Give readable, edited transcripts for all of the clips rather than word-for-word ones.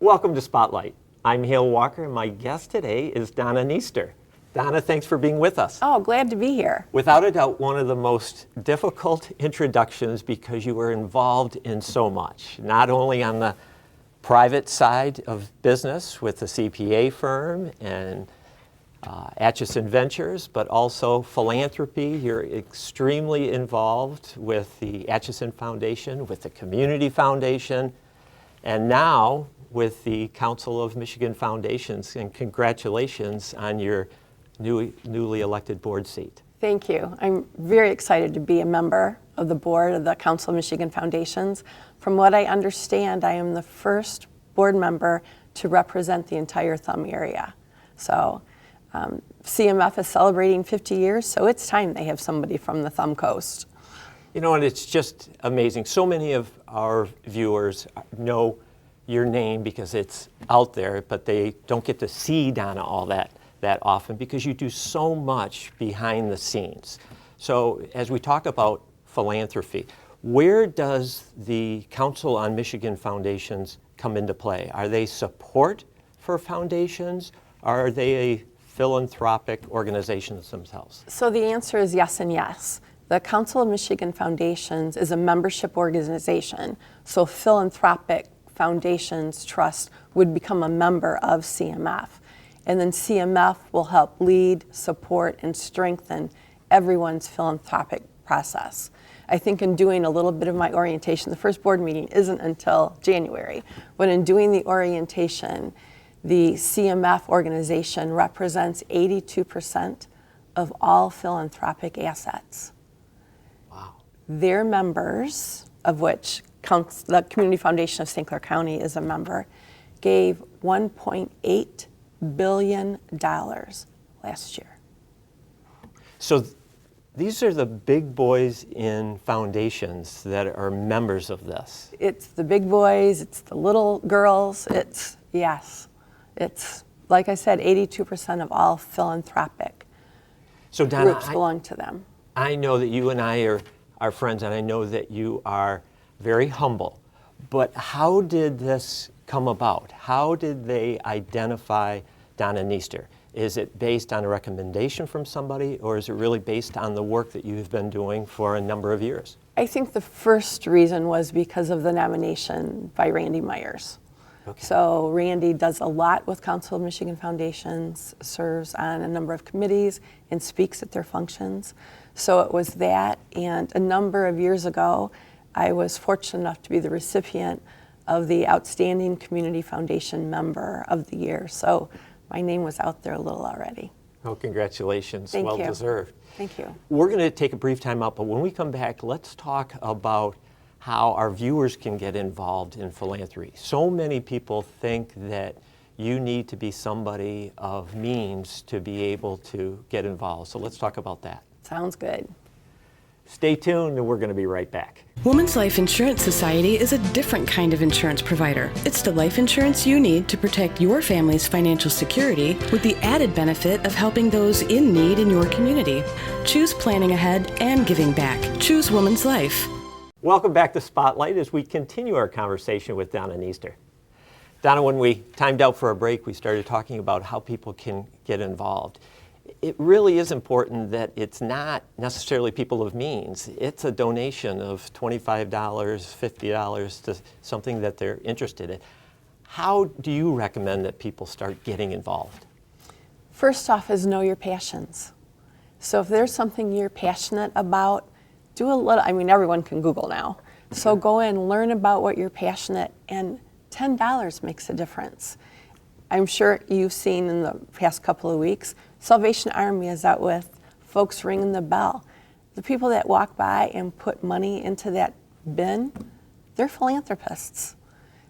Welcome to Spotlight. I'm Hale Walker, and my guest today is Donna Niester. Donna, thanks for being with us. Oh, glad to be here. Without a doubt, one of the most difficult introductions because you were involved in so much, not only on the private side of business with the CPA firm and Atchison Ventures, but also philanthropy. You're extremely involved with the Atchison Foundation, with the Community Foundation, and now with the Council of Michigan Foundations, and congratulations on your newly elected board seat. Thank you. I'm very excited to be a member of the board of the Council of Michigan Foundations. From what I understand, I am the first board member to represent the entire Thumb area. So CMF is celebrating 50 years, so it's time they have somebody from the Thumb Coast. You know, and it's just amazing. So many of our viewers know your name because it's out there, but they don't get to see Donna all that often because you do so much behind the scenes. So as we talk about philanthropy, where does the Council on Michigan Foundations come into play? Are they support for foundations? Are they a philanthropic organizations themselves? So the answer is yes and yes. The Council of Michigan Foundations is a membership organization, so philanthropic foundations trust would become a member of CMF. And then CMF will help lead, support, and strengthen everyone's philanthropic process. I think in doing a little bit of my orientation, the first board meeting isn't until January, but in doing the orientation, the CMF organization represents 82% of all philanthropic assets. Wow. Their members, of which the Community Foundation of St. Clair County is a member, gave $1.8 billion last year. So these are the big boys in foundations that are members of this. It's the big boys, it's the little girls, it's like I said, 82% of all philanthropic Donna, groups belong to them. I know that you and I are friends, and I know that you are very humble, but how did this come about? How did they identify Donna Niester? Is it based on a recommendation from somebody, or is it really based on the work that you've been doing for a number of years? I think the first reason was because of the nomination by Randy Myers. Okay. So Randy does a lot with Council of Michigan Foundations, serves on a number of committees, and speaks at their functions. So it was that, and a number of years ago, I was fortunate enough to be the recipient of the Outstanding Community Foundation Member of the Year. So my name was out there a little already. Oh, congratulations. Thank well you. deserved. Thank you. We're going to take a brief time out, but when we come back, let's talk about how our viewers can get involved in philanthropy. So many people think that you need to be somebody of means to be able to get involved. So let's talk about that. Sounds good. Stay tuned, and we're going to be right back. Women's Life Insurance Society is a different kind of insurance provider. It's the life insurance you need to protect your family's financial security with the added benefit of helping those in need in your community. Choose planning ahead and giving back. Choose Women's Life. Welcome back to Spotlight as we continue our conversation with Donna Niester. Donna, when we timed out for a break, we started talking about how people can get involved. It really is important that it's not necessarily people of means. It's a donation of $25, $50 to something that they're interested in. How do you recommend that people start getting involved? First off is know your passions. So if there's something you're passionate about, do a little, everyone can Google now. So go in, learn about what you're passionate, and $10 makes a difference. I'm sure you've seen in the past couple of weeks, Salvation Army is out with folks ringing the bell. The people that walk by and put money into that bin, they're philanthropists.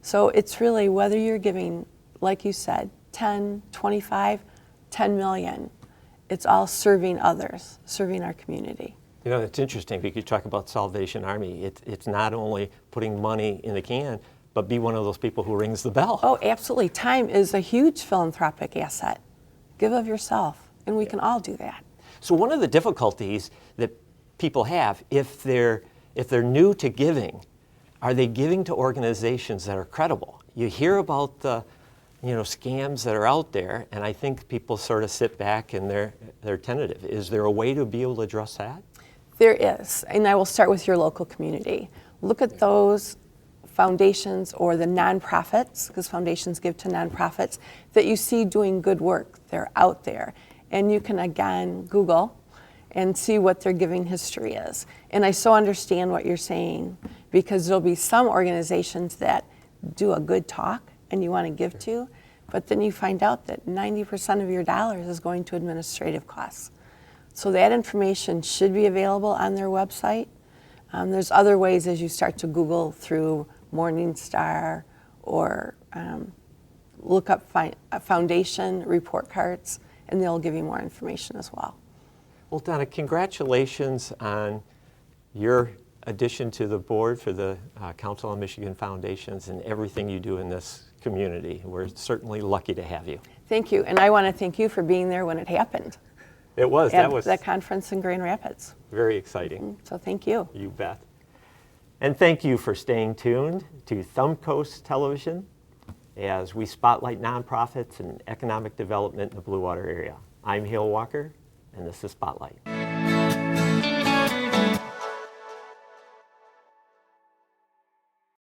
So it's really whether you're giving, like you said, 10, 25, 10 million. It's all serving others, serving our community. You know, it's interesting because you talk about Salvation Army. It's not only putting money in the can, but be one of those people who rings the bell. Oh, absolutely. Time is a huge philanthropic asset. Give of yourself, and we can all do that. So one of the difficulties that people have, if they're new to giving, are they giving to organizations that are credible? you hear about the scams that are out there, and I think people sort of sit back and they're tentative. Is there a way to be able to address that? There is, and I will start with your local community. Look at those foundations or the nonprofits, because foundations give to nonprofits, that you see doing good work. They're out there. And you can, again, Google and see what their giving history is. And I so understand what you're saying, because there'll be some organizations that do a good talk and you want to give to, but then you find out that 90% of your dollars is going to administrative costs. So that information should be available on their website. There's other ways as you start to Google through Morningstar or look up foundation report cards, and they'll give you more information as well. Well, Donna, congratulations on your addition to the board for the Council on Michigan Foundations and everything you do in this community. We're certainly lucky to have you. Thank you, and I want to thank you for being there when it happened. It was. At That was the conference in Grand Rapids. very exciting. So thank you. You bet. And thank you for staying tuned to Thumb Coast Television as we spotlight nonprofits and economic development in the Blue Water area. I'm Hale Walker, and this is Spotlight.